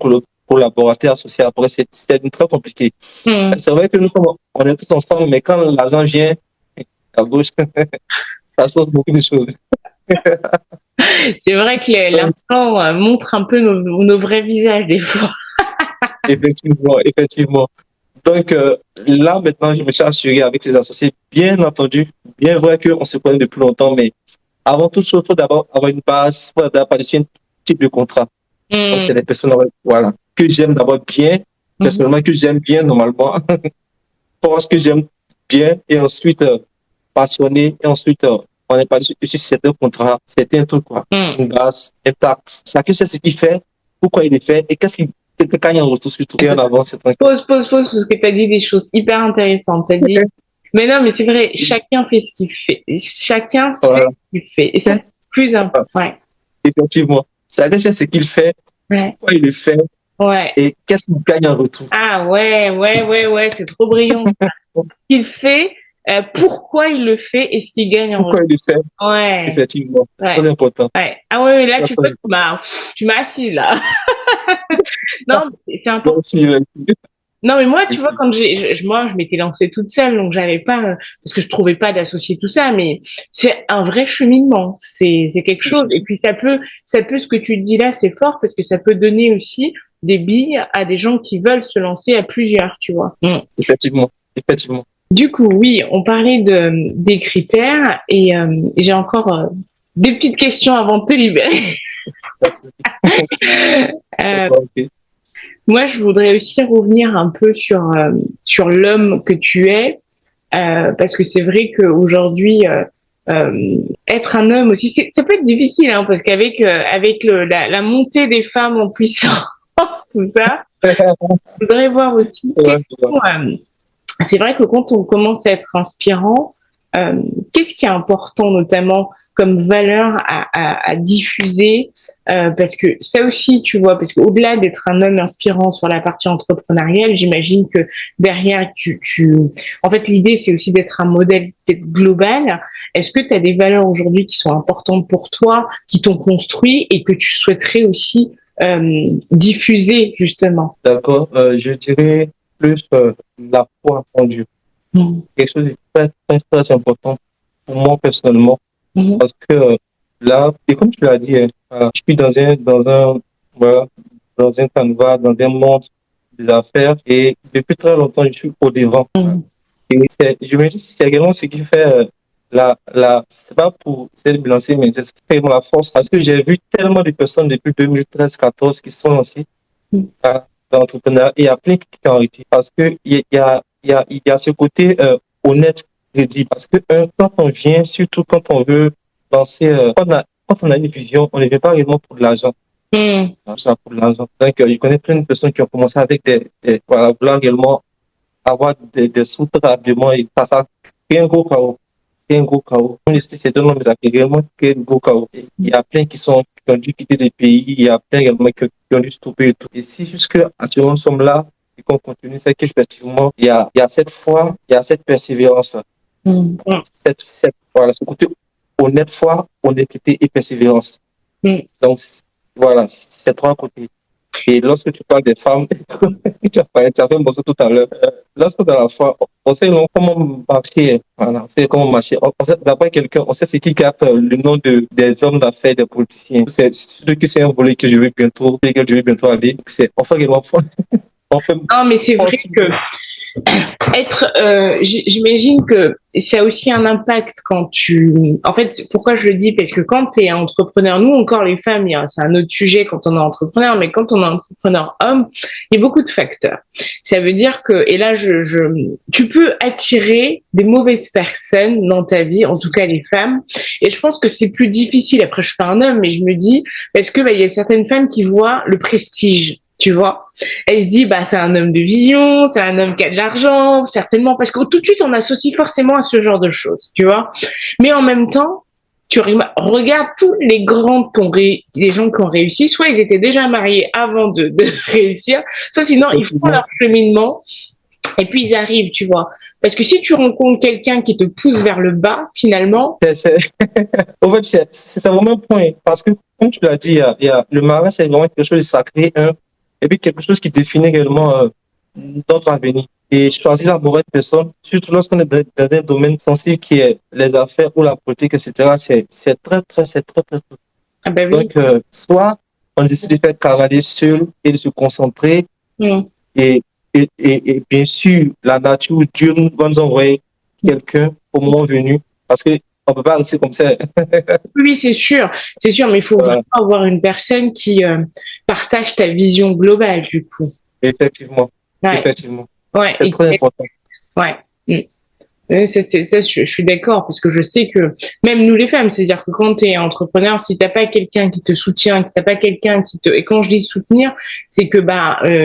collaborateurs associés. Après, c'était très compliqué. hum. C'est vrai que on est tous ensemble, mais quand l'argent vient à gauche, ça change beaucoup de choses. C'est vrai que Donc, l'argent montre un peu nos vrais visages des fois. effectivement, effectivement. Donc, là, maintenant, je me suis assuré avec les associés, bien entendu, bien vrai qu'on se connaît depuis longtemps, mais avant toute chose, il faut d'abord avoir une base, il faut d'abord parler un type de contrat. Donc, c'est Hum, les personnes, voilà, que j'aime d'abord bien, hum, personnellement, que j'aime bien normalement, pense que j'aime bien, et ensuite, passionné, et ensuite, on est parti sur certains contrats, certains trucs, quoi, hum. une base, un taxe. Chacun sait ce qu'il fait, pourquoi il le fait, et qu'est-ce qu'il, quand il y a un retour surtout, et en Écoute, avance, c'est tranquille. pause, parce que tu as dit des choses hyper intéressantes. T'as dit, mais non, mais c'est vrai, chacun fait ce qu'il fait. Chacun sait Voilà. ce qu'il fait. Et ça, c'est plus important. Ouais. Effectivement. Chacun sait ce qu'il fait, Ouais. Pourquoi il le fait Ouais. et qu'est-ce qu'il gagne en retour? Ah ouais, ouais, ouais, ouais, c'est trop brillant. Ce qu'il fait, pourquoi il le fait et ce qu'il gagne en Pourquoi retour. il le fait? Ouais, Effectivement, ouais, très important. ouais. Ah ouais, ouais, là, Très, tu très vois, important. tu m'as assise là. Non, mais c'est important. Merci, Non, mais moi, tu vois, merci. quand moi, je m'étais lancée toute seule, donc j'avais pas, parce que je trouvais pas d'associer tout ça, mais c'est un vrai cheminement. C'est quelque chose. Et puis ça peut, ce que tu dis là, c'est fort parce que ça peut donner aussi des billes à des gens qui veulent se lancer à plusieurs, tu vois. Mm. Effectivement, effectivement. Du coup, oui, on parlait des critères et j'ai encore des petites questions avant de te libérer. Merci. Euh, D'accord, ok. moi, je voudrais aussi revenir un peu sur l'homme que tu es. Parce que c'est vrai qu'aujourd'hui, être un homme aussi, ça peut être difficile, hein, parce qu'avec avec la montée des femmes en puissance, tout ça, je voudrais voir aussi Ouais, ouais. c'est vrai que quand on commence à être inspirant, qu'est-ce qui est important notamment comme valeur à diffuser parce que ça aussi, tu vois, parce qu'au-delà d'être un homme inspirant sur la partie entrepreneuriale, j'imagine que derrière, en fait, l'idée, c'est aussi d'être un modèle peut-être global. Est-ce que tu as des valeurs aujourd'hui qui sont importantes pour toi, qui t'ont construit et que tu souhaiterais aussi diffuser justement? D'accord, je dirais plus la foi en Dieu. Mmh. Quelque chose de très, très, très important pour moi personnellement. Mmh. Parce que là, et comme tu l'as dit, hein, je suis voilà, dans un canevas, dans un monde des affaires et depuis très longtemps, je suis au devant. Mmh. Et je me dis, c'est également ce qui fait c'est pas pour essayer de me lancer, mais c'est vraiment la force. Parce que j'ai vu tellement de personnes depuis 2013-14 qui sont lancées dans l'entrepreneuriat et il y a plein qui ont réussi. Parce que il y a ce côté honnête, crédible. Parce que quand on vient, surtout quand on veut lancer, quand on a une vision, on ne vient pas réellement pour de l'argent. Mmh. Ça, pour de l'argent. Donc, je connais plein de personnes qui ont commencé avec voilà, vouloir réellement avoir des sous très rapidement et ça crée un gros chaos. Un gros chaos. Comme je dis, c'est un homme qui a réellement créé un gros chaos. Et il y a plein qui ont dû quitter des pays, il y a plein également qui ont dû stopper et tout. Et si jusque actuellement nous sommes là et qu'on continue, c'est qu'effectivement, il y a cette foi, il y a cette persévérance. Mmh. Voilà, ce côté honnête, foi, honnêteté et persévérance. Mmh. Donc, voilà, c'est trois côtés. Et lorsque tu parles des femmes, tu as fait un morceau tout à l'heure. Lorsque dans la foi, on sait comment marcher. Voilà, on sait comment marcher. On sait, d'après quelqu'un, on sait ce qui garde le nom des hommes d'affaires, des politiciens. C'est sûr que c'est un volet que je vais bientôt, lequel je vais bientôt aller. On fait vraiment foi. On fait Non, mais c'est vrai force. que j'imagine que ça a aussi un impact quand en fait, pourquoi je le dis? Parce que quand tu es entrepreneur, nous encore les femmes, c'est un autre sujet quand on est entrepreneur, mais quand on est entrepreneur homme, il y a beaucoup de facteurs. Ça veut dire que, et là, tu peux attirer des mauvaises personnes dans ta vie, en tout cas les femmes, et je pense que c'est plus difficile. Après, je suis pas un homme, mais je me dis, parce que, il y a certaines femmes qui voient le prestige, tu vois. Elle se dit, c'est un homme de vision, c'est un homme qui a de l'argent, certainement, parce que tout de suite, on associe forcément à ce genre de choses, tu vois. Mais en même temps, tu regardes tous les grands les gens qui ont réussi, soit ils étaient déjà mariés avant de réussir, soit sinon ils font Effectivement. leur cheminement et puis ils arrivent, tu vois. Parce que si tu rencontres quelqu'un qui te pousse vers le bas, finalement, En fait, c'est vraiment un point. Parce que, comme tu l'as dit, le mariage, c'est vraiment quelque chose de sacré, et puis quelque chose qui définit également notre avenir. Et choisir la mauvaise personne, surtout lorsqu'on est dans un domaine sensible qui est les affaires ou la politique, etc., c'est très, très, très. ah bah oui. Donc, soit on décide de faire cavaler seul et de se concentrer, Mm. et, et bien sûr, la nature, Dieu nous va nous envoyer quelqu'un au moment venu, parce que on peut pas rester comme ça. Oui, c'est sûr, mais il faut vraiment Voilà, avoir une personne qui partage ta vision globale, du coup. effectivement, Ouais, effectivement. ouais, C'est très important. ouais. Mm. Ça, je suis d'accord, parce que je sais que même nous les femmes, c'est-à-dire que quand tu es entrepreneur, si t'as pas quelqu'un qui te soutient, que t'as pas quelqu'un qui te, et quand je dis soutenir, c'est que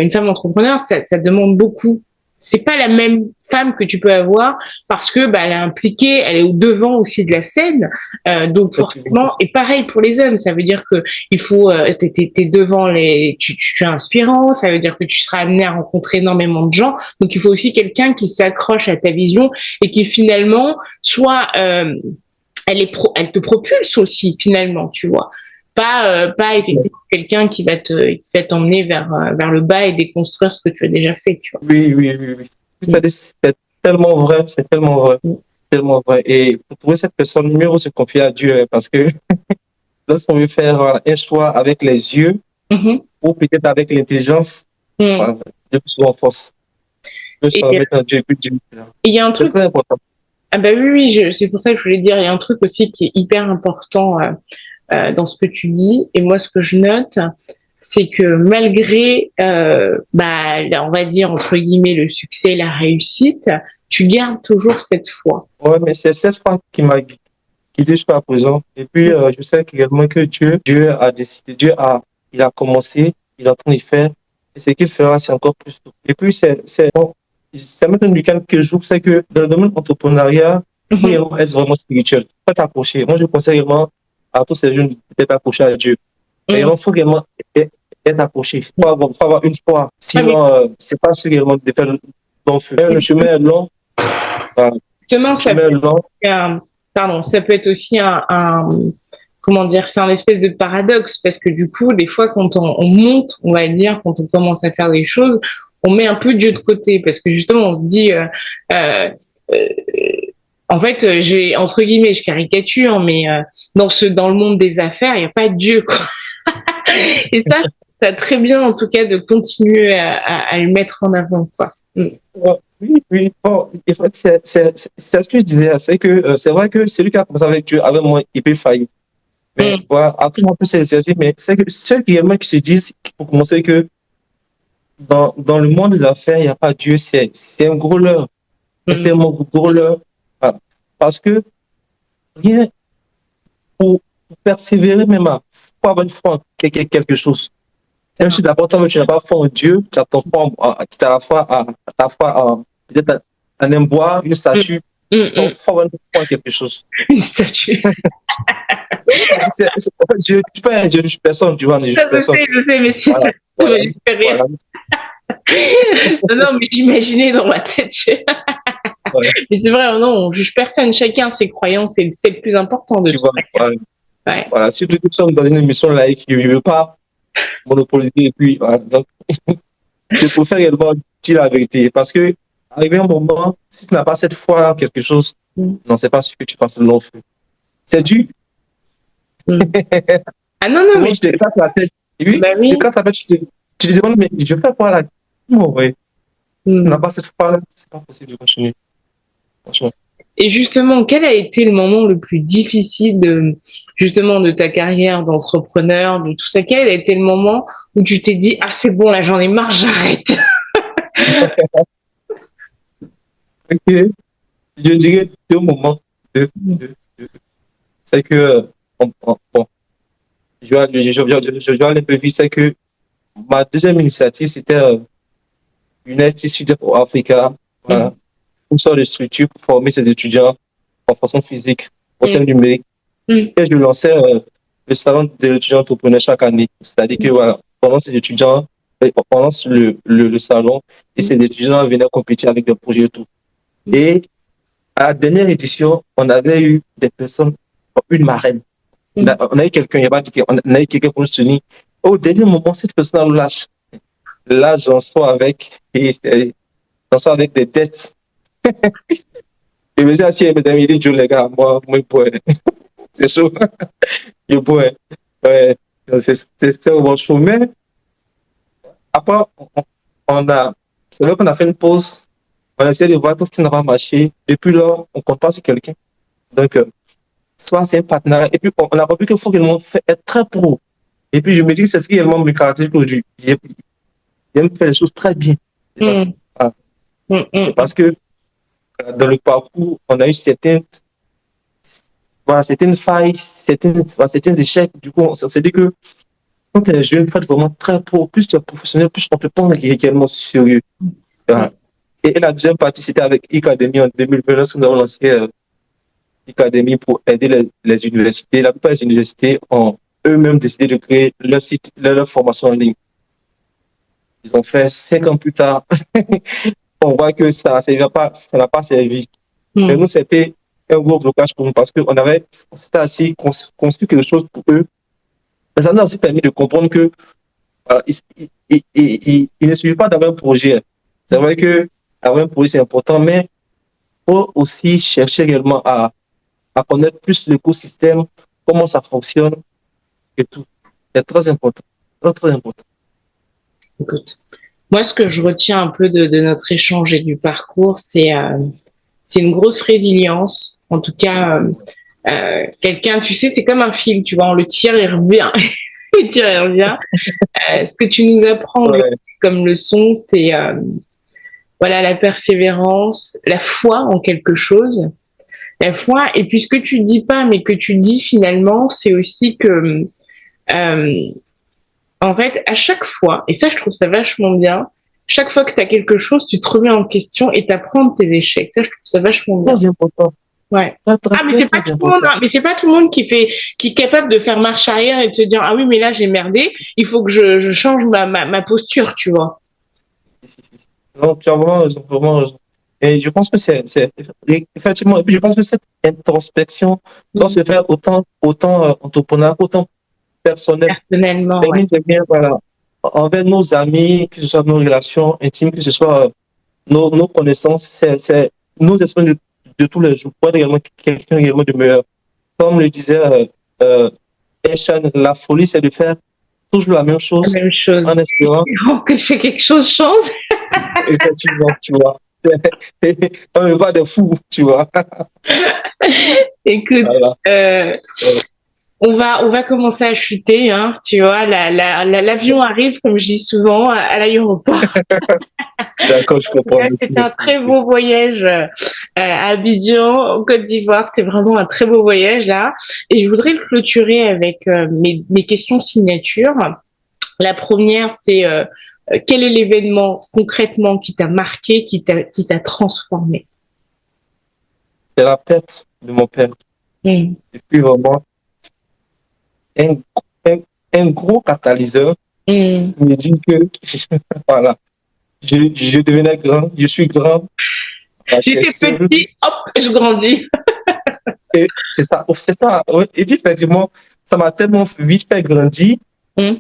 une femme entrepreneur, ça demande beaucoup. c'est pas la même femme que tu peux avoir parce que bah, elle est impliquée, elle est au devant aussi de la scène. Donc forcément, et pareil pour les hommes, ça veut dire que il faut, t'es devant tu es inspirant, ça veut dire que tu seras amené à rencontrer énormément de gens. Donc il faut aussi quelqu'un qui s'accroche à ta vision et qui finalement soit elle te propulse aussi finalement, tu vois. Pas effectivement quelqu'un qui va t'emmener vers le bas et déconstruire ce que tu as déjà fait, tu vois. Oui, oui, oui, oui. Mm. C'est c'est tellement vrai, tellement vrai. Et pour trouver cette personne, mieux vaut se confier à Dieu, hein, parce que lorsqu'on veut faire un choix avec les yeux Mhm. ou peut-être avec l'intelligence, Mm. voilà, Dieu peut en force. Dieu Et se remettre à Dieu et puis Dieu est là. il y a un C'est truc, très important. ah bah oui, oui, c'est pour ça que je voulais dire, il y a un truc aussi qui est hyper important dans ce que tu dis, et moi ce que je note, c'est que malgré, bah, on va dire entre guillemets le succès, la réussite, tu gardes toujours cette foi. Ouais, mais c'est cette femme qui m'a guidé jusqu'à présent. Et puis, je sais également que Dieu a décidé, il a commencé, il est en train de faire, et ce qu'il fera, c'est encore plus. Et puis, bon, ça m'étonne du quelques jours, c'est que dans le domaine entrepreneuriat, il faut Mhm. également être vraiment spirituel. Pas t'approcher. Moi, je conseille également à tous ces jeunes d'être accrochés à Dieu. Mais Mhm. il faut également être accroché. Faut avoir une foi. Ah, mais Sinon, c'est pas sûr également de faire le long feu. Le chemin est long. Voilà. justement, Le chemin est long. pardon, ça peut être aussi comment dire, c'est un espèce de paradoxe parce que du coup, des fois, quand on monte, on va dire, quand on commence à faire des choses, on met un peu Dieu de côté parce que justement, on se dit, euh, euh, en fait, j'ai entre guillemets, je caricature, mais dans le monde des affaires, il n'y a pas de Dieu, quoi. Et ça très bien, en tout cas, de continuer à le mettre en avant, quoi. Mm. Ouais, oui, oui. Bon, en fait, c'est ce que je disais, c'est que c'est vrai que celui qui a commencé avec Dieu, avec moi, il peut faillir. Mais Mm. voilà, après, on peut s'exercer, mais c'est que ceux qui se disent, pour commencer, que dans le monde des affaires, il n'y a pas Dieu, c'est un gros leurre. C'est Mm. tellement gros leurre. Voilà. Parce que rien pour persévérer, même, pour avoir une foi en quelque chose. C'est Même vrai. si d'abord, toi, tu n'as pas foi en Dieu, tu as ton foi, tu as la foi, ta foi peut-être en un bois, une Mm. statue. Mm. Donc, Mm. faut avoir une foi en quelque chose. Une statue. En fait, je juge personne, tu vois, je juge Ça, personne. je sais, mais c'est Voilà, ça. Ça voilà, m'a fait rire. voilà, Non, non, mais j'imaginais dans ma tête. voilà, Mais c'est vrai, non, on juge personne. Chacun ses croyances, c'est le plus important de tu toute vois, manière. voilà. Ouais. Voilà. Si tu sommes dans une émission laïque, je ne veux pas monopoliser, et puis, voilà. Donc, je préfère également dire la vérité, parce que, arrivé un moment, si tu n'as pas cette foi en quelque chose, Mm. non, c'est pas ce que tu fasses le long feu. C'est dur. Mm. Ah non, non, Souvent, mais tu te casses la tête. Et oui, bah tu te oui. casses la tête, tu te demandes, mais je fais quoi là? Non, ouais. Si tu n'as Mm. pas cette foi-là, c'est pas possible de continuer. Franchement. Et justement, quel a été le moment le plus difficile justement, de ta carrière d'entrepreneur, de tout ça? Quel a été le moment où tu t'es dit, ah, c'est bon, là, j'en ai marre, j'arrête? Ok. Je dirais deux moments. Deux. C'est que, bon, je vais aller un peu vite. C'est que ma deuxième initiative, c'était United Students for Africa. Mm. Voilà. Une sorte de structure pour former ces étudiants en formation physique, en Mm. termes numériques. Mm. Et je lançais le salon de l'étudiant entrepreneur chaque année. C'est-à-dire que, voilà, pendant ces étudiants, pendant le salon, et ces étudiants venaient compétir avec des projets et tout. Mm. Et à la dernière édition, on avait eu des personnes, une marraine. Mm. On a eu quelqu'un, il y a pas quelqu'un, on a eu quelqu'un pour nous soutenir. Au dernier moment, cette personne nous lâche. Là, j'en sors avec des dettes. Je me suis assis avec mes amis, il dit, Joe, les gars, moi, c'est chaud. Je pourrais. Ouais, c'est vraiment chaud. Mais après, on a, c'est vrai qu'on a fait une pause. On a essayé de voir tout ce qui n'a pas marché. Depuis là, on compte pas sur quelqu'un. Donc, soit c'est un partenariat. Et puis, on a compris qu'il faut également être très pro. Et puis, je me dis que c'est ce qui également me caractérise aujourd'hui. J'aime faire les choses très bien. Donc, Mm. voilà. Mm. C'est Mm. parce que dans le parcours, on a eu certaines failles, certains échecs. Du coup, on s'est dit que quand tu es jeune, il faut être vraiment très pro. Plus tu es professionnel, plus on te prend réellement sérieux. Mm. Voilà. Et la deuxième partie, c'était avec Icademy en 2020, lorsque nous avons lancé Icademy pour aider les universités. La plupart des universités ont eux-mêmes décidé de créer leur site, leur formation en ligne. Ils ont fait 5 ans plus tard. On voit que ça n'a pas servi. Mais Hmm. nous, c'était un gros blocage pour nous parce on s'était assis, construit quelque chose pour eux. Mais ça nous a aussi permis de comprendre que il ne suffit pas d'avoir un projet. C'est vrai que avoir un projet, c'est important, mais il faut aussi chercher également à connaître plus l'écosystème, comment ça fonctionne et tout. C'est très important. Très, très important. Écoute, moi, ce que je retiens un peu de notre échange et du parcours, c'est une grosse résilience. En tout cas, quelqu'un, tu sais, c'est comme un fil, tu vois, on le tire, il revient, il tire, il revient. Ce que tu nous apprends aujourd'hui Ouais, comme leçon, c'est voilà la persévérance, la foi en quelque chose, la foi. Et puis ce que tu dis pas, mais que tu dis finalement, c'est aussi que euh, en fait, à chaque fois, et ça je trouve ça vachement bien, chaque fois que tu as quelque chose, tu te remets en question et t'apprends de tes échecs. Ça, je trouve ça vachement bien. très important. Ouais. Très, très, Ah, mais très, c'est pas très tout le monde, important. hein, mais c'est pas tout le monde qui est capable de faire marche arrière et de se dire, ah oui, mais là, j'ai merdé, il faut que je change ma posture, tu vois. Non, tu as vraiment raison, vraiment raison. Et je pense que effectivement, et puis je pense que cette introspection doit Mm. se faire autant entrepreneur, autant personnel. Personnellement, ouais. Permis de bien, voilà, envers nos amis, que ce soit nos relations intimes, que ce soit nos connaissances, c'est nos expériences de tous les jours. Pour être également quelqu'un également de meilleur. Comme le disait euh, Eshan, la folie, c'est de faire toujours la même La chose même en chose. espérant, Espérons que c'est quelque chose change. effectivement, tu vois. On ne voit des fous, tu vois. Écoute, Voilà. euh, Euh, on va commencer à chuter, hein, tu vois. L'avion arrive, comme je dis souvent, à l'aéroport. D'accord, je comprends. Merci, C'était un merci, très merci. beau voyage à Abidjan, en Côte d'Ivoire. C'est vraiment un très beau voyage là. Et je voudrais le clôturer avec mes questions signature. La première, c'est quel est l'événement concrètement qui t'a marqué, qui t'a transformé? C'est la perte de mon père. Mm. Et puis vraiment, un, un, un gros catalyseur Mm. qui me dit que, voilà, je devenais grand, je suis grand, voilà, je suis J'étais seul. petit, hop, je grandis. Et c'est ça. Ouais. Et puis, effectivement, ça m'a tellement vite fait grandir. Mm.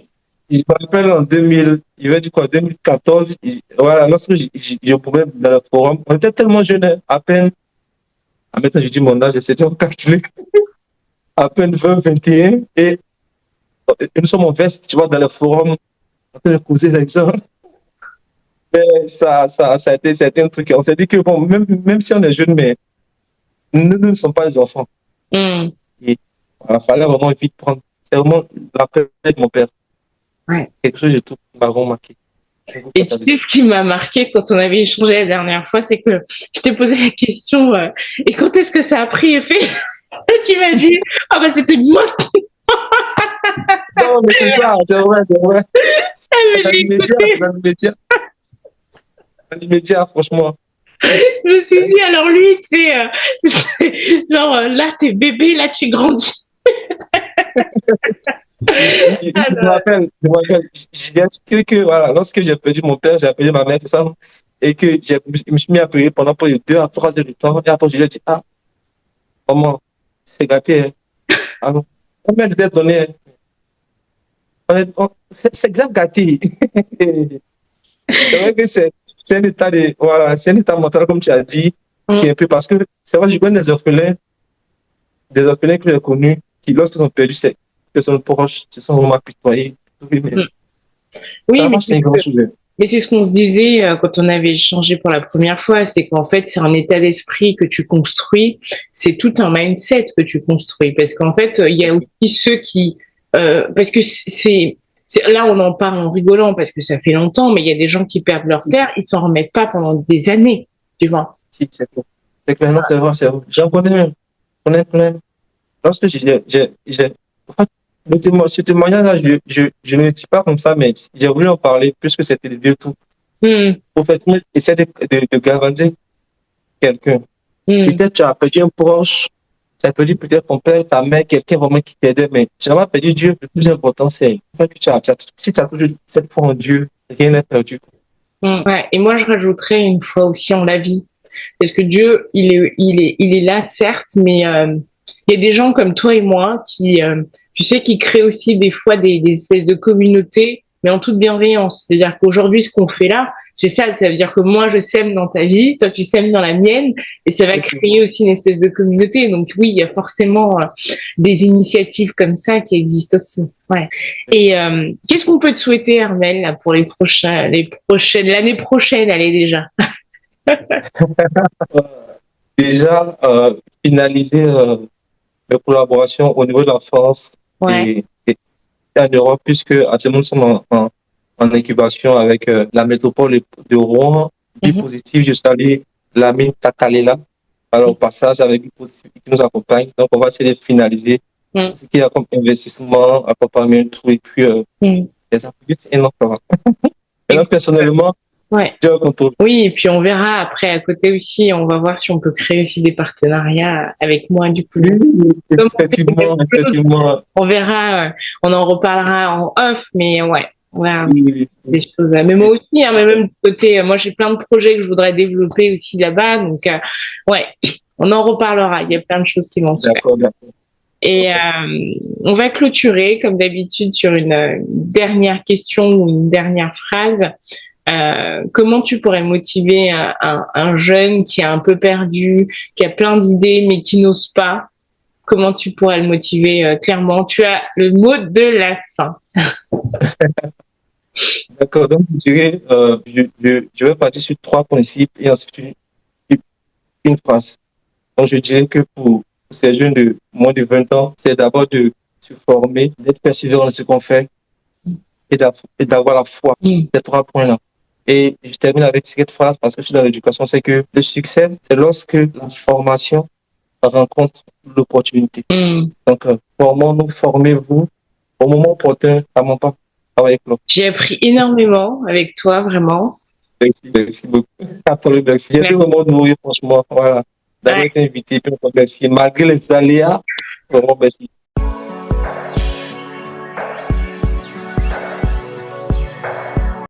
Je me rappelle en 2000, il va dire quoi, 2014, voilà, lorsque je pouvais dans le forum, on était tellement jeunes, hein, à peine, à maintenant je dis mon âge, j'essaie de calculer, à peine 20, 21, et nous sommes en veste, tu vois, dans le forum, en train de causer les gens. Mais ça a été un truc, on s'est dit que bon, même si on est jeunes, mais nous ne sommes pas les enfants. Mm. Et il fallait vraiment vite prendre. C'est vraiment la perte de mon père. Ouais. Quelque chose de tout qui m'a vraiment marqué. Un gros Et tu sais, catalyseur. ce qui m'a marqué quand on avait échangé la dernière fois, c'est que je t'ai posé la question, et quand est-ce que ça a pris effet? Et tu m'as dit, ah bah c'était moi. Non, mais c'est ça, c'est vrai. Ah, mais j'ai écouté. Dans l'immédiat, franchement. Je me suis dit, alors lui, tu sais, genre, là, t'es bébé, là, tu grandis. Alors, Je me rappelle, j'ai expliqué que, voilà, lorsque j'ai perdu mon père, j'ai perdu ma mère, tout ça, et que je me suis mis à prier pendant près de 2 à 3 heures de temps, et après, je lui ai dit, ah, maman, c'est gâté, hein. Ah non, combien de t'ai donné, hein? C'est grave gâté. C'est vrai que c'est un état de, voilà, c'est un état mental, comme tu as dit, qui est mm, un peu parce que, c'est vrai, je connais des orphelins que j'ai connus, qui, lorsqu'ils ont perdu ces personnes proches, se sont vraiment apitoyés. Oui, mais mm. Oui, vraiment, c'est un grand sujet. mais c'est ce qu'on se disait quand on avait échangé pour la première fois, c'est qu'en fait, c'est un état d'esprit que tu construis, c'est tout un mindset que tu construis, parce qu'en fait, il y a aussi ceux qui, parce que là, on en parle en rigolant parce que ça fait longtemps, mais il y a des gens qui perdent leur Si, père, ils s'en remettent pas pendant des années, tu vois. si, c'est clair. C'est clair, non, c'est vrai, c'est vrai. J'en connais même. J'en connais plein. Lorsque en fait, ce témoignage-là, je ne le dis pas comme ça, mais j'ai voulu en parler puisque c'était le vieux tout. Hmm, Professionnel, essaie de garantir quelqu'un. hmm. Peut-être tu as perdu un proche, tu as perdu peut-être ton père, ta mère, quelqu'un vraiment qui t'aidait, mais tu n'as pas perdu Dieu. Le plus important, c'est que si tu as toujours cette foi en Dieu, rien n'est perdu. Ouais. Et moi, je rajouterais une fois aussi en la vie. Parce que Dieu, il est là, certes, mais il y a des gens comme toi et moi qui, tu sais, qui créent aussi des fois des espèces de communautés, mais en toute bienveillance. C'est-à-dire qu'aujourd'hui, ce qu'on fait là, c'est ça. Ça veut dire que moi, je sème dans ta vie, toi, tu sèmes dans la mienne, et ça va créer aussi une espèce de communauté. Donc oui, il y a forcément des initiatives comme ça qui existent aussi. Ouais. Et qu'est-ce qu'on peut te souhaiter, Armel, là, pour l'année prochaine, allez déjà. Euh, Déjà, finaliser les collaborations au niveau de la France Ouais. et en Europe, puisque actuellement nous sommes en incubation avec la métropole de Rouen. Bi Mhm. positif, je salue Lamine Takalela. Alors, au passage, avec Bi positif qui nous accompagne. Donc, on va essayer de finaliser Mhm. ce qui est comme investissement, accompagnement, tout. Et puis, Mhm. ça fait juste un an, ça va. Maintenant, Écoute, personnellement, ouais. j'ai un contrôle. Oui, et puis on verra après à côté aussi, on va voir si on peut créer aussi des partenariats avec moi du coup. Oui, Comme on fait les mêmes effectivement, choses, effectivement. on verra, on en reparlera en off, mais ouais, on verra aussi Oui, des oui, choses. Mais moi oui. aussi, hein, mais même du côté, moi j'ai plein de projets que je voudrais développer aussi là-bas, donc ouais, on en reparlera. Il y a plein de choses qui vont se faire. D'accord, d'accord. Et on va clôturer comme d'habitude sur une dernière question ou une dernière phrase. Comment tu pourrais motiver un jeune qui est un peu perdu, qui a plein d'idées mais qui n'ose pas? Comment tu pourrais le motiver clairement? Tu as le mot de la fin. D'accord, donc je dirais, je vais partir sur trois principes et ensuite une phrase. Donc je dirais que pour ces jeunes de moins de 20 ans, c'est d'abord de se former, d'être persévérant dans ce qu'on fait et d'avoir la foi. Mm, Ces trois points-là. Et je termine avec cette phrase parce que je suis dans l'éducation, c'est que le succès, c'est lorsque la formation rencontre l'opportunité. mm. Donc, formons-nous, formez-vous au moment opportun, à mon pas, avec nous. J'ai appris énormément avec toi, vraiment. Merci, merci beaucoup. Après, merci. J'ai été Merci. vraiment nourri, franchement. Voilà. Ouais. D'avoir été invité, puis encore merci. Malgré les aléas, vraiment merci.